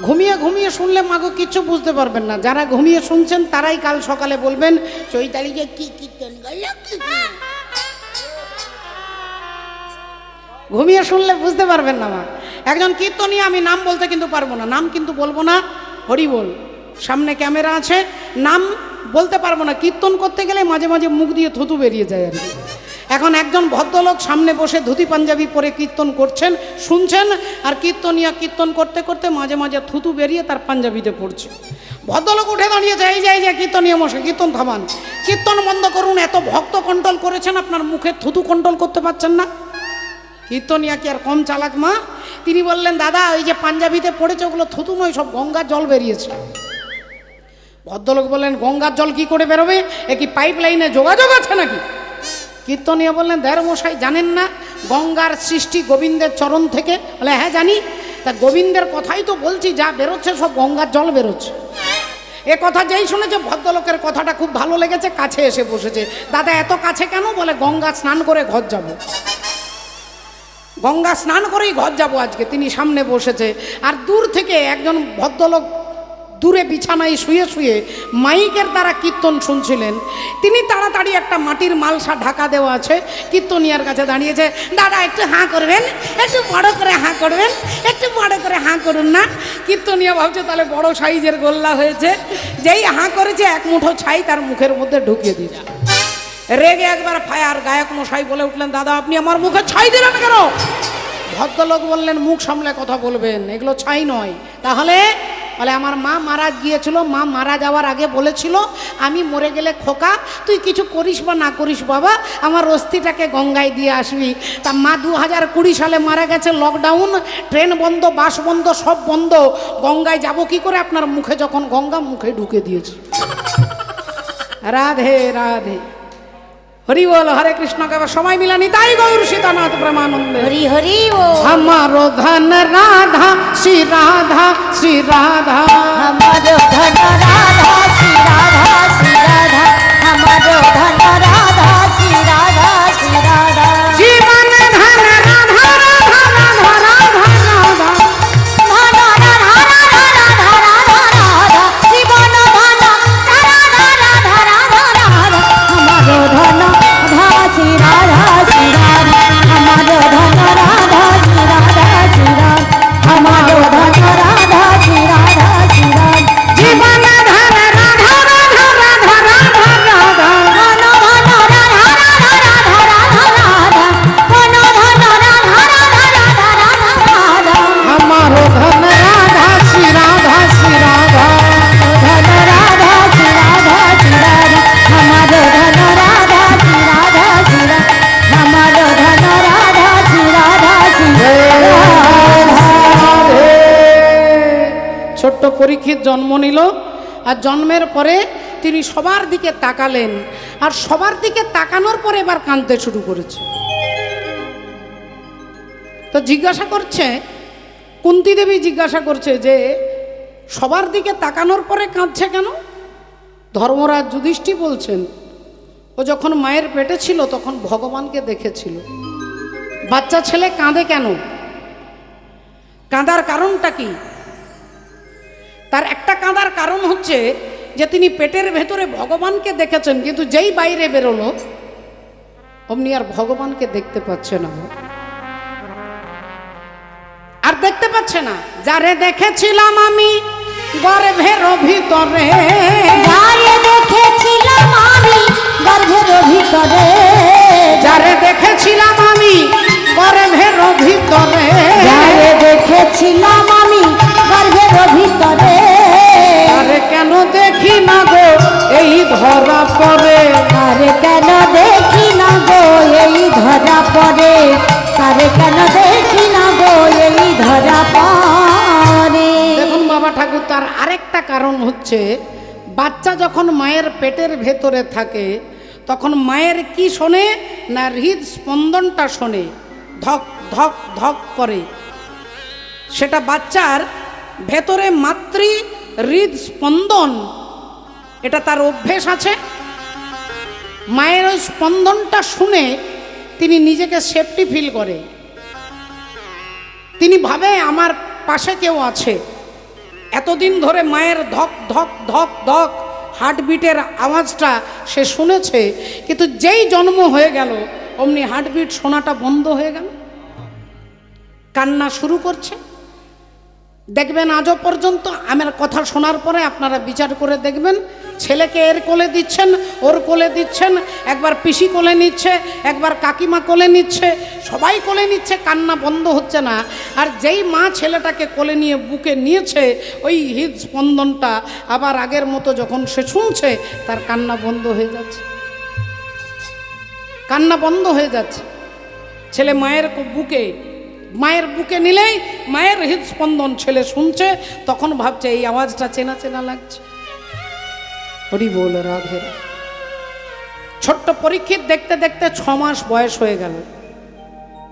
ঘুমিয়ে ঘুমিয়ে শুনলে মাগো কিচ্ছু বুঝতে পারবেন না। যারা ঘুমিয়ে শুনছেন তারাই কাল সকালে বলবেন চৈতালিকে কি কীর্তন গাইলো, কি কি। ঘুমিয়ে শুনলে বুঝতে পারবেন না মা। একজন কীর্তনীয়, আমি নাম বলতে কিন্তু পারবো না, নাম কিন্তু বলবো না। হরি বল, সামনে ক্যামেরা আছে, নাম বলতে পারবো না। কীর্তন করতে গেলে মাঝে মাঝে মুখ দিয়ে থুতু বেরিয়ে যায় আর কি। এখন একজন ভদ্রলোক সামনে বসে ধুতি পাঞ্জাবি পরে কীর্তন করছেন, শুনছেন, আর কীর্তনীয় কীর্তন করতে করতে মাঝে মাঝে থুতু বেরিয়ে তার পাঞ্জাবিতে পড়ছে। ভদ্রলোক উঠে দাঁড়িয়েছে, এই যে এই যে কীর্তনীয় মশাই, কীর্তন থামান, কীর্তন বন্ধ করুন। এত ভক্ত কন্ট্রোল করেছেন, আপনার মুখে থুতু কন্ট্রোল করতে পারছেন না। কীর্তনিয়া কি আর কম চালাক মা? তিনি বললেন, দাদা ওই যে পাঞ্জাবিতে পড়েছে ওগুলো থুতু নয়, সব গঙ্গার জল বেরিয়েছে। ভদ্রলোক বললেন, গঙ্গার জল কি করে বেরোবে? এ কি পাইপ লাইনে যোগাযোগ আছে নাকি? কীর্তনিয়া বললেন, দেড় মশাই জানেন না গঙ্গার সৃষ্টি গোবিন্দের চরণ থেকে? বলে হ্যাঁ জানি। তা গোবিন্দের কথাই তো বলছি, যা বেরোচ্ছে সব গঙ্গার জল বেরোচ্ছে। এ কথা যেই শুনেছে ভদ্রলোকের কথাটা খুব ভালো লেগেছে, কাছে এসে বসেছে। দাদা এত কাছে কেন? বলে গঙ্গা স্নান করে ঘর যাব, গঙ্গা স্নান করেই ঘর যাব আজকে। তিনি সামনে বসেছে, আর দূর থেকে একজন ভদ্রলোক দূরে বিছানায় শুয়ে শুয়ে মাইকের দ্বারা কীর্তন শুনছিলেন। তিনি তাড়াতাড়ি একটা মাটির মালসা ঢাকা দেওয়া আছে, কীর্তনিয়ার কাছে দাঁড়িয়েছে। দাদা একটু হাঁ করবেন, একটু বড় করে হাঁ করবেন, একটু বড় করে হাঁ করুন না। কীর্তনিয়া ভাবছে তাহলে বড় সাইজের গোল্লা হয়েছে। যেই হাঁ করেছে এক মুঠো ছাই তার মুখের মধ্যে ঢুকিয়ে দিয়েছে। রেগে একবার ফায়ার। গায়ক মশাই বলে উঠলেন, দাদা আপনি আমার মুখে ছাই দিলেন কেন? ভদ্রলোক বললেন, মুখ সামলে কথা বলবেন, এগুলো ছাই নয়। তাহলে? বলে আমার মা মারা গিয়েছিল, মা মারা যাওয়ার আগে বলেছিল আমি মরে গেলে খোকা তুই কিছু করিস বা না করিস বাবা, আমার অস্থিটাকে গঙ্গায় দিয়ে আসবি। তা মা 2020 সালে মারা গেছে, লকডাউন, ট্রেন বন্ধ, বাস বন্ধ, সব বন্ধ, গঙ্গায় যাব কি করে? আপনার মুখে যখন গঙ্গা, মুখে ঢুকে দিয়েছে। রাধে রাধে। হরি বল, হরে কৃষ্ণ। কেবল সময় মিলানি তাই গৌর সীতানাথ প্রেমানন্দে। হরি হরি ও हमारो धन राधा श्री राधा श्री राधा, हमारो धन राधा श्री राधा श्री राधा, हमारो धन राधा श्री राधा श्री राधा। जीवन धन राधा राधा राधा राधा राधा, धन राधा राधा राधा राधा राधा, जीवन धन राधा राधा राधा राधा, हमारो धन राधा श्री राधा श्री राधा, हमारो धन राधा श्री राधा श्री राधा, हमारो धन राधा श्री राधा श्री राधा। जीवन धन राधा राधा राधा राधा राधा, धन धन राधा राधा राधा राधा राधा, धन धन राधा राधा राधा राधा राधा, हमारो धन राधा श्री राधा श्री राधा, धन राधा श्री राधा श्री राधा, हमारो धन राधा श्री राधा श्री राधा, हमारो धन राधा श्री राधा श्री राधा। ছোট্ট পরীক্ষিত জন্ম নিল, আর জন্মের পরে তিনি সবার দিকে তাকালেন, আর সবার দিকে তাকানোর পরে এবার কাঁদতে শুরু করেছে। তো জিজ্ঞাসা করছে, কুন্তী দেবী জিজ্ঞাসা করছে যে সবার দিকে তাকানোর পরে কাঁদছে কেন? ধর্মরাজ যুধিষ্ঠির বলছেন, ও যখন মায়ের পেটে ছিল তখন ভগবানকে দেখেছিল। বাচ্চা ছেলে কাঁদে কেন? কাঁদার কারণটা কি? তার একটা কাঁদার কারণ হচ্ছে যে তিনি পেটের ভেতরে ভগবানকে দেখেছেন, কিন্তু যেই বাইরে বেরোলো অমনি আর ভগবানকে দেখতে পাচ্ছে না, আর দেখতে পাচ্ছে না। যারে দেখেছিলাম আমি গর্ভের ভিতরে, যারে দেখেছিলাম আমি গর্ভের ভিতরে, যারে দেখেছিলাম আমি গর্ভের ভিতরে, যারে দেখেছিলাম আমি গর্ভের ভিতরে, আরে কেন দেখি না গো এই ধরা পড়ে, আরে কেন দেখি না গো এই ধরা পড়ে, আরে কেন দেখি না গো এই ধরা পড়ে। দেখুন বাবা ঠাকুর, তার আরেকটা কারণ হচ্ছে বাচ্চা যখন মায়ের পেটের ভেতরে থাকে তখন মায়ের কি শোনে না, হৃদস্পন্দনটা শোনে, ধক ধক ধক করে। সেটা বাচ্চার ভেতরে মাতৃ হৃদস্পন্দন, এটা তার অভ্যেস আছে। মায়ের ওই স্পন্দনটা শুনে তিনি নিজেকে সেফটি ফিল করে, তিনি ভাবে আমার পাশে কেউ আছে। এতদিন ধরে মায়ের ধক ধক ধক ধক হার্টবিটের আওয়াজটা সে শুনেছে, কিন্তু যেই জন্ম হয়ে গেল অমনি হার্টবিট শোনাটা বন্ধ হয়ে গেল, কান্না শুরু করছে। দেখবেন আজও পর্যন্ত আমার কথা শোনার পরে আপনারা বিচার করে দেখবেন, ছেলেকে এর কোলে দিচ্ছেন, ওর কোলে দিচ্ছেন, একবার পিসি কোলে নিচ্ছে, একবার কাকিমা কোলে নিচ্ছে, সবাই কোলে নিচ্ছে, কান্না বন্ধ হচ্ছে না। আর যেই মা ছেলেটাকে কোলে নিয়ে বুকে নিয়েছে ওই হৃদস্পন্দনটা আবার আগের মতো যখন সে শুনছে তার কান্না বন্ধ হয়ে যাচ্ছে, কান্না বন্ধ হয়ে যাচ্ছে। ছেলে মায়ের বুকে নিলেই মায়ের হৃদস্পন্দন ছেলে শুনছে, তখন ভাবছে এই আওয়াজটা চেনা চেনা লাগছে। হরি বল রাধে রাধে। ছোট্ট পরীক্ষিত দেখতে দেখতে 6 মাস বয়স হয়ে গেল।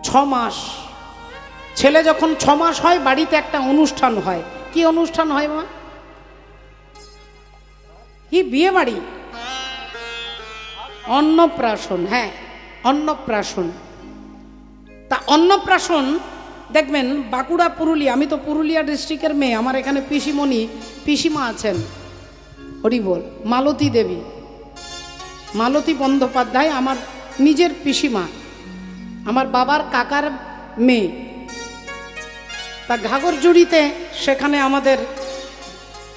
6 মাস ছেলে যখন 6 মাস হয় বাড়িতে একটা অনুষ্ঠান হয়। কি অনুষ্ঠান হয় মা? কি বিয়ে বাড়ি? অন্নপ্রাশন। হ্যাঁ, অন্নপ্রাশন। তা অন্নপ্রাশন দেখবেন বাঁকুড়া, পুরুলিয়া, আমি তো পুরুলিয়া ডিস্ট্রিক্টের মেয়ে, আমার এখানে পিসিমা আছেন, হরি বল, মালতী দেবী, মালতী বন্দ্যোপাধ্যায় আমার নিজের পিসিমা, আমার বাবার কাকার মেয়ে। তা ঘাগরজুড়িতে সেখানে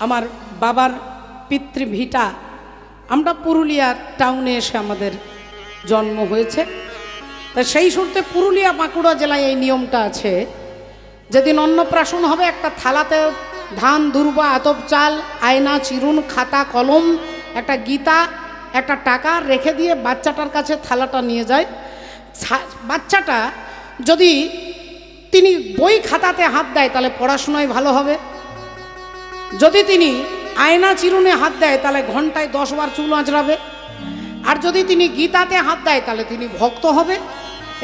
আমার বাবার পিতৃভিটা, আমরা পুরুলিয়া টাউনে এসে আমাদের জন্ম হয়েছে। তা সেই সূত্রে পুরুলিয়া বাঁকুড়া জেলায় এই নিয়মটা আছে, যেদিন অন্নপ্রাশন হবে একটা থালাতে ধান, দুর্বা, আতপ চাল, আয়না, চিরুন, খাতা, কলম, একটা গীতা, একটা টাকা রেখে দিয়ে বাচ্চাটার কাছে থালাটা নিয়ে যায়। বাচ্চাটা যদি তিনি বই খাতাতে হাত দেয় তাহলে পড়াশোনায় ভালো হবে, যদি তিনি আয়না চিরুনে হাত দেয় তাহলে ঘন্টায় 10 বার চুল আঁচড়াবে, আর যদি তিনি গীতাতে হাত দেয় তাহলে তিনি ভক্ত হবে।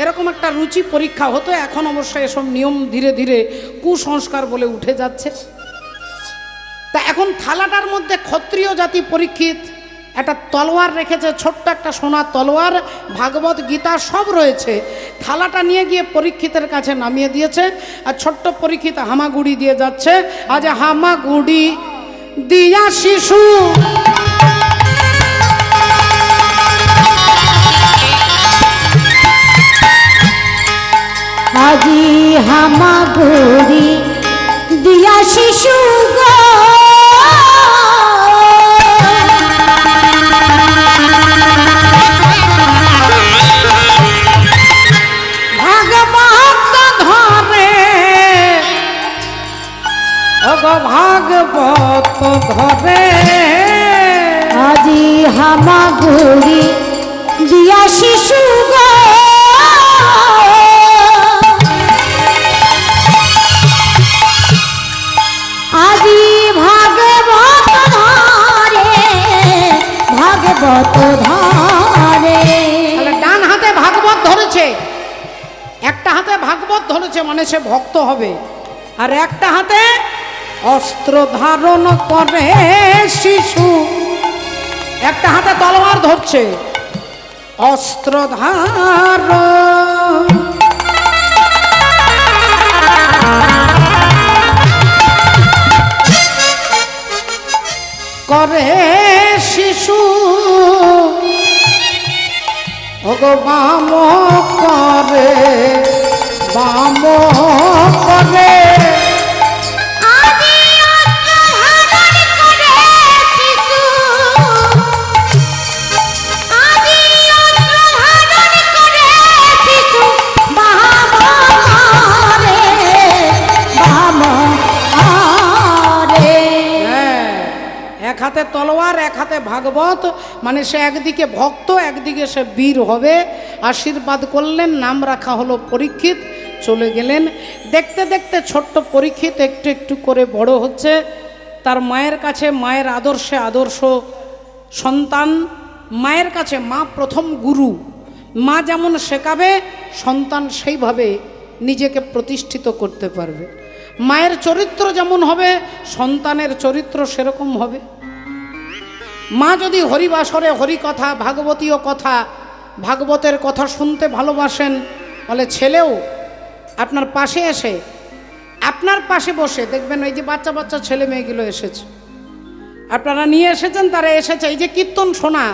এরকম একটা রুচি পরীক্ষা হতো। এখন অবশ্যই এসব নিয়ম ধীরে ধীরে কুসংস্কার বলে উঠে যাচ্ছে। তা এখন থালাটার মধ্যে ক্ষত্রিয় জাতি পরীক্ষিত একটা তলোয়ার রেখেছে, ছোট্ট একটা সোনার তলোয়ার, ভাগবত গীতা সব রয়েছে। থালাটা নিয়ে গিয়ে পরীক্ষিতের কাছে নামিয়ে দিয়েছে, আর ছোট্ট পরীক্ষিত হামাগুড়ি দিয়ে যাচ্ছে, আজ হামাগুড়ি দিয়া শিশু আজি হামাগুড়ি দিয়া শিশু গো, ভাগবত ধরে, ভাগবত ধরে, আজি হামাগুড়ি দিয়া শিশু গো, আজি ভাগবত ধরে, ভাগবত ধরে। ডান হাতে ভাগবত ধরেছে, একটা হাতে ভাগবত ধরেছে মানে সে ভক্ত হবে, আর একটা হাতে অস্ত্র ধারণ করে শিশু, একটা হাতে তলোয়ার ধরছে। অস্ত্রধার করে শিশু ওগো বাম করে বাম করে আদি অস্ত্রধারণ করে শিশু, আদি অস্ত্রধারণ করে শিশু, বাম করে বাম করে। হ্যাঁ, এক হাতে তলোয়ার এক হাতে ভাগবত, মানে সে একদিকে ভক্ত একদিকে সে বীর হবে। আশীর্বাদ করলেন, নাম রাখা হলো পরীক্ষিত। চলে গেলেন। দেখতে দেখতে ছোট্ট পরীক্ষিত একটু একটু করে বড় হচ্ছে। তার মায়ের কাছে মায়ের আদর্শে আদর্শ সন্তান। মায়ের কাছে মা প্রথম গুরু। মা যেমন শেখাবে সন্তান সেইভাবে নিজেকে প্রতিষ্ঠিত করতে পারবে। মায়ের চরিত্র যেমন হবে সন্তানের চরিত্র সেরকম হবে। মা যদি হরিবাসরে হরিকথা ভাগবতীয় কথা ভাগবতের কথা শুনতে ভালোবাসেন, বলে ছেলেও আপনার পাশে এসে আপনার পাশে বসে দেখবেন এই যে বাচ্চা বাচ্চা ছেলে মেয়েগুলো এসেছে, আপনারা নিয়ে এসেছেন, তারা এসেছে এই যে কীর্তন শোনা।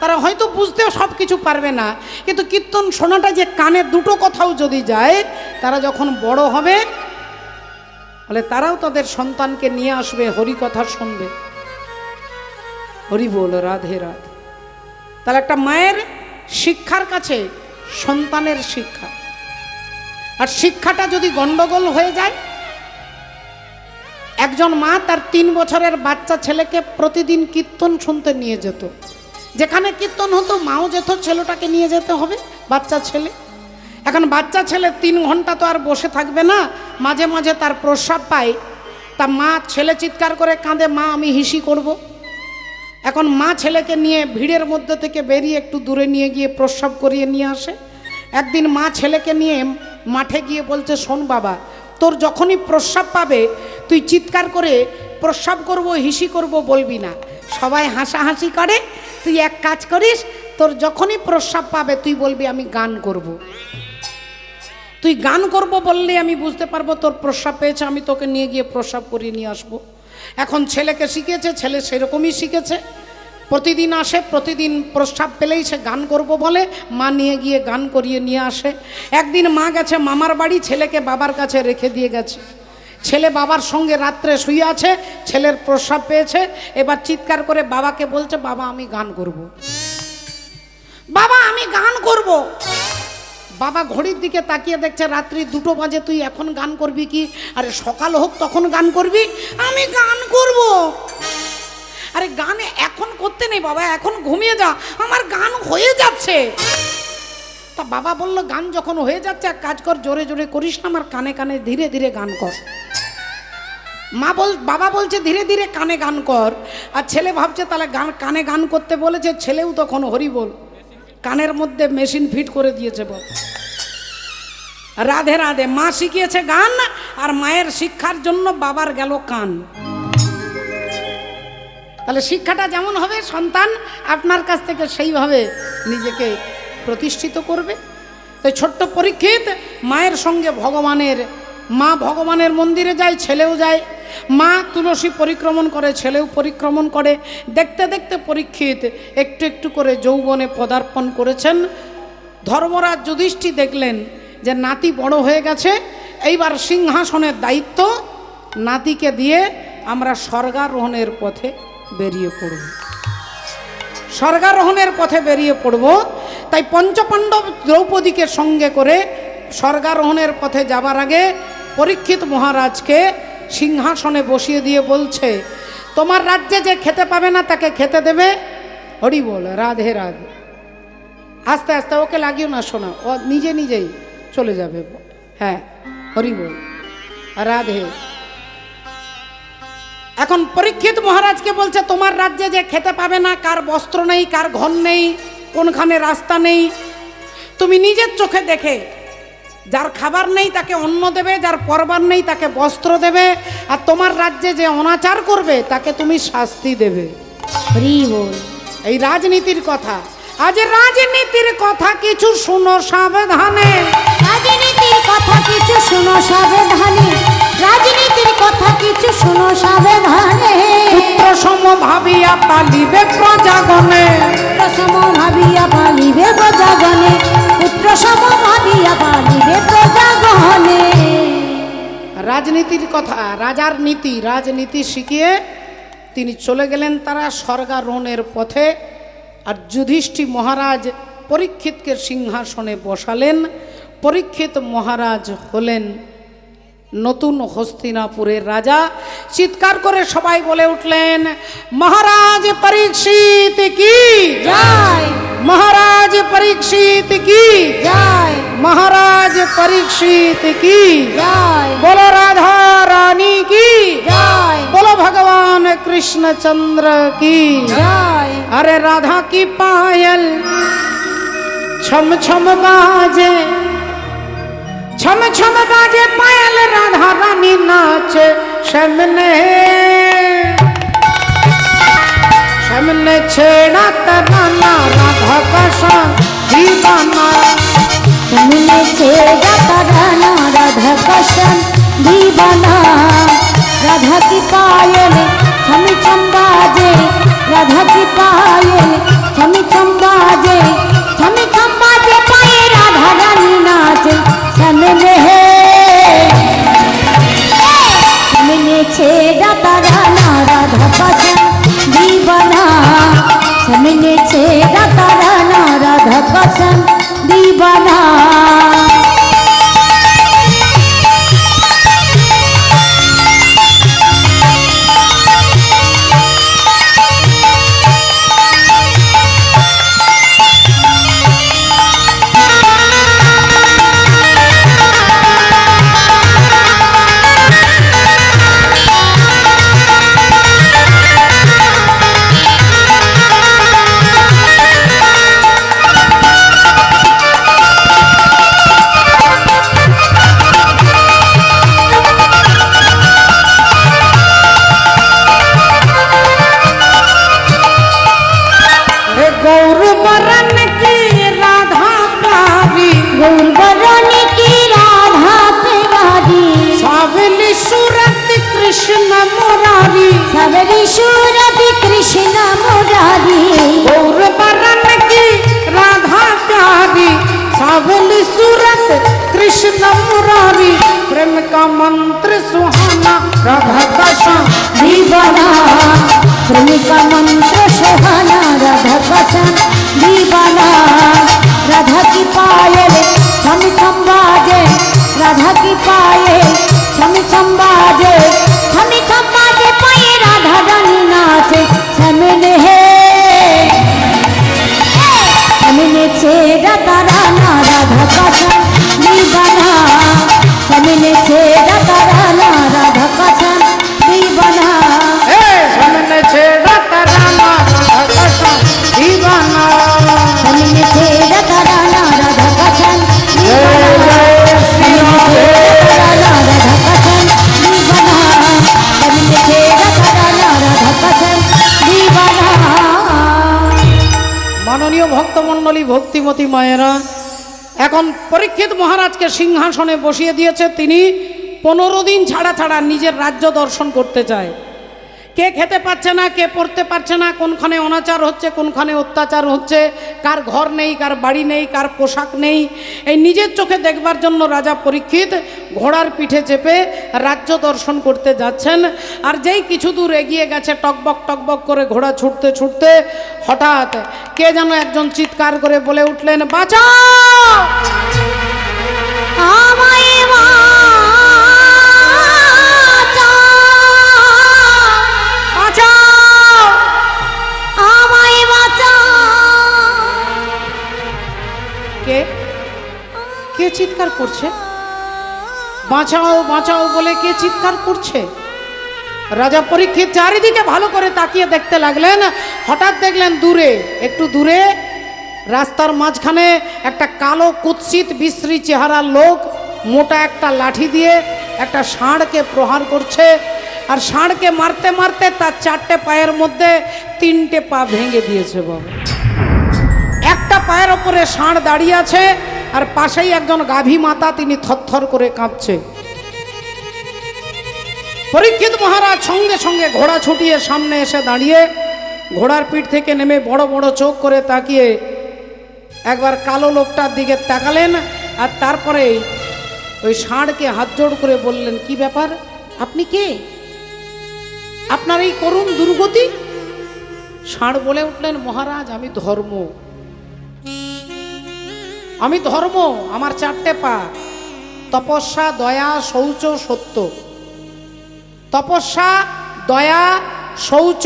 তারা হয়তো বুঝতেও সব কিছু পারবে না, কিন্তু কীর্তন শোনাটা যে কানে দুটো কথাও যদি যায়, তারা যখন বড় হবে বলে তারাও তাদের সন্তানকে নিয়ে আসবে, হরিকথা শুনবে। হরি বল, রাধে রাধে। তাহলে একটা মায়ের শিক্ষার কাছে সন্তানের শিক্ষা, আর শিক্ষাটা যদি গন্ডগোল হয়ে যায়, একজন মা তার 3 বছরের বাচ্চা ছেলেকে প্রতিদিন কীর্তন শুনতে নিয়ে যেত। যেখানে কীর্তন হতো মাও যেত, ছেলেটাকে নিয়ে যেতে হবে, বাচ্চা ছেলে। এখন বাচ্চা ছেলে 3 ঘন্টা তো আর বসে থাকবে না, মাঝে মাঝে তার প্রস্রাব পায়। তা মা, ছেলে চিৎকার করে কাঁদে, মা আমি হিসি করব। এখন মা ছেলেকে নিয়ে ভিড়ের মধ্যে থেকে বেরিয়ে একটু দূরে নিয়ে গিয়ে প্রস্রাব করিয়ে নিয়ে আসে। একদিন মা ছেলেকে নিয়ে মাঠে গিয়ে বলছে, শোন বাবা, তোর যখনই প্রস্রাব পাবে তুই চিৎকার করে প্রস্রাব করব হিসি করব বলবি না, সবাই হাসাহাসি করে। তুই এক কাজ করিস, তোর যখনই প্রস্রাব পাবে তুই বলবি আমি গান করব। তুই গান করব বললে আমি বুঝতে পারবো তোর প্রস্রাব পেয়েছে, আমি তোকে নিয়ে গিয়ে প্রস্রাব করিয়ে নিয়ে আসবো। এখন ছেলেকে শিখেছে, ছেলে সেরকমই শিখেছে। প্রতিদিন আসে, প্রতিদিন প্রস্রাব পেলেই সে গান করব বলে, মা নিয়ে গিয়ে গান করিয়ে নিয়ে আসে। একদিন মা গেছে মামার বাড়ি, ছেলেকে বাবার কাছে রেখে দিয়ে গেছে। ছেলে বাবার সঙ্গে রাত্রে শুয়ে আছে, ছেলের প্রস্রাব পেয়েছে, এবার চিৎকার করে বাবাকে বলছে, বাবা আমি গান করব, বাবা আমি গান করব। বাবা ঘড়ির দিকে তাকিয়ে দেখছে রাত্রি 2টো বাজে, তুই এখন গান করবি কি? আরে সকাল হোক তখন গান করবি। আমি গান করব। আরে গান এখন করতে নেই বাবা, এখন ঘুমিয়ে যা, আমার গান হয়ে যাচ্ছে। তা বাবা বলল, গান যখন হয়ে যাচ্ছে এক কাজ কর, জোরে জোরে করিস না, আমার কানে কানে ধীরে ধীরে গান কর। বাবা বলছে ধীরে ধীরে কানে গান কর, আর ছেলে ভাবছে তাহলে গান কানে গান করতে বলেছে। ছেলেও তখন হরি বল, কানের মধ্যে মেশিন ফিট করে দিয়েছে। বল রাধে রাধে। মা শিখিয়েছে গান, আর মায়ের শিক্ষার জন্য বাবার গেল কান। তাহলে শিক্ষাটা যেমন হবে সন্তান আপনার কাছ থেকে সেইভাবে নিজেকে প্রতিষ্ঠিত করবে। তো ছোট্ট পরীক্ষিত মায়ের সঙ্গে মা ভগবানের মন্দিরে যায়, ছেলেও যায়। মা তুলসী পরিক্রমণ করে, ছেলেও পরিক্রমণ করে। দেখতে দেখতে পরীক্ষিত একটু একটু করে যৌবনে পদার্পণ করেছেন। ধর্মরাজ যুধিষ্ঠির দেখলেন যে নাতি বড় হয়ে গেছে, এইবার সিংহাসনের দায়িত্ব নাতিকে দিয়ে আমরা স্বর্গারোহণের পথে বেরিয়ে পড়ব। স্বর্গারোহণের পথে বেরিয়ে পড়ব। তাই পঞ্চপাণ্ডব দ্রৌপদীকে সঙ্গে করে স্বর্গারোহণের পথে যাবার আগে পরীক্ষিত মহারাজকে সিংহাসনে বসিয়ে দিয়ে বলছে, তোমার রাজ্যে যে খেতে পাবে না তাকে খেতে দেবে। হরি বল, রাধে রাধে। আস্তে আস্তে ওকে লাগিও না, শোনা, ও নিজে নিজেই চলে যাবে। হ্যাঁ, হরি বল, রাধে। এখন পরীক্ষিত মহারাজকে বলছে, তোমার রাজ্যে যে খেতে পাবে না, কার বস্ত্র নেই, কার ঘর নেই, কোনখানে রাস্তা নেই, তুমি নিজের চোখে দেখে যার খাবার নেই তাকে অন্ন দেবে, যার পরবার নেই তাকে বস্ত্র দেবে, আর তোমার রাজ্যে যে অনাচার করবে তাকে তুমি শাস্তি দেবে। হরি বল। এই রাজনীতির কথা। আজ রাজনীতির কথা কিছু শুনো সাবধানে, রাজনীতির কথা কিছু শুনো সাবধানে, রাজনীতির কথা কিছু শুনো সাবধানে। পুত্র সম ভাবিয়া পালিবে প্রজাগণে, পুত্র সম ভাবিয়া পালিবে প্রজাগণে, পুত্র সম ভাবিয়া পালিবে প্রজাগণে। রাজনীতির কথা, রাজার নীতি, রাজনীতি শিখিয়ে তিনি চলে গেলেন তারা স্বর্গারোহণের পথে। আর যুধিষ্ঠির মহারাজ পরীক্ষিতকে সিংহাসনে বসালেন। পরীক্ষিত মহারাজ হলেন নতুন হস্তিনাপুরের রাজা। চিৎকার করে সবাই বলে উঠলেন, মহারাজ পরীক্ষিত কি জয়, মহারাজ পরীক্ষিত কি জয়, মহারাজ পরীক্ষিত কি জয়, बोलो राधा रानी की, জয়, बोलो भगवान कृष्णचंद्र की। জয়। अरे राधा की पायल छम छम बाजे, छम छम बाजे पायल, राधा रानी नाचे शमने, शमने छेड़ा तराना, राधा का शान दीवाना। तुमने छेड़ा तराना, राधा का शान दीवाना। राधा की पायल छम छम बाजे, राधा की पायल छम छम बाजे, छम छम बाजे पाए राधा रानी नाचे शमने है। तुमने छेड़ा तराना, राधा का शान दीवाना। तुमने छेड़ा तराना, राधा का शान दीवाना। गौर बरन की राधा प्यारी, गौर बरन की राधा प्यारी, सावली सूरत कृष्ण मुरारी। सबरी सूरत कृष्ण मुरारी। गौर बरन की राधा प्यारी, सावली सूरत कृष्ण मुरारी। प्रेम का मंत्र सुहाना, राधा का शान दीवाना। प्रेम का मंत्र सुहाना, राधा का शान दीवाना। राधा की पायल छम छम बाजे, राधा की पायल छम छम बाजे, छम छम बाजे पाए राधा रानी नाचे शमने है। शमने छेड़ा तराना, राधा का शान दीवाना। शमने छेड़ा तराना, राधा का शान दीवाना। सामने छेड़ा तराना, राधा का शान दीवाना। शमने छेड़ा तराना, राधा का शान जय दीवाना। जय श्री राधे। राधा का शान दीवाना। शमने छेड़ा तराना, राधा का शान दीवाना। মাননীয় ভক্তমণ্ডলী, ভক্তিমতী মায়েরা, এখন পরীক্ষিত মহারাজকে সিংহাসনে বসিয়ে দিয়েছে। তিনি 15 দিন ছাড়া ছাড়া নিজের রাজ্য দর্শন করতে চায়। কে খেতে পাচ্ছে না, কে পড়তে পারছে না, কোনখানে অনাচার হচ্ছে, কোনখানে অত্যাচার হচ্ছে, কার ঘর নেই, কার বাড়ি নেই, কার পোশাক নেই, এই নিজের চোখে দেখবার জন্য রাজা পরীক্ষিত ঘোড়ার পিঠে চেপে রাজ্য দর্শন করতে যাচ্ছেন। আর যেই কিছু দূর এগিয়ে গেছে, টকবক টকবক করে ঘোড়া ছুটতে ছুটতে হঠাৎ কে যেন একজন চিৎকার করে বলে উঠলেন, বাঁচাও! আমায় বাঁচাও, বাঁচাও! আমায় বাঁচাও। কে কে চিৎকার করছে? বাঁচাও বাঁচাও বলে কে চিৎকার করছে? রাজা পরীক্ষিত চারিদিকে ভালো করে তাকিয়ে দেখতে লাগলেন। হঠাৎ দেখলেন দূরে, একটু দূরে রাস্তার মাঝখানে একটা কালো কুৎসিত বিশ্রী চেহারার লোক মোটা একটা লাঠি দিয়ে একটা ষাঁড়কে প্রহার করছে। আর ষাঁড়কে মারতে মারতে তার 4টে পায়ের মধ্যে 3টে পা ভেঙে দিয়েছে। বাবা, এক পায়ের ওপরে ষাঁড় দাঁড়িয়ে আছে, আর পাশেই একজন গাভী মাতা, তিনি থরথর করে কাঁপছে। পরীক্ষিত মহারাজ সঙ্গে সঙ্গে ঘোড়া ছুটিয়ে সামনে এসে দাঁড়িয়ে ঘোড়ার পিঠ থেকে নেমে বড় বড় চোখ করে তাকিয়ে একবার কালো লোকটার দিকে তাকালেন, আর তারপরে ওই ষাঁড়কে হাত জোড় করে বললেন, কি ব্যাপার, আপনি কে, আপনার এই করুণ দুর্গতি? ষাঁড় বলে উঠলেন, মহারাজ আমি ধর্ম, আমি ধর্ম, আমার 4টে পা, তপস্যা, দয়া, শৌচ, সত্য। তপস্যা, দয়া, শৌচ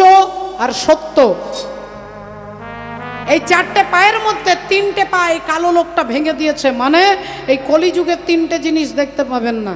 আর সত্য, এই 4টে পায়ের মধ্যে 3টে পা এই কালো লোকটা ভেঙে দিয়েছে। মানে এই কলিযুগে 3টে জিনিস দেখতে পাবেন না।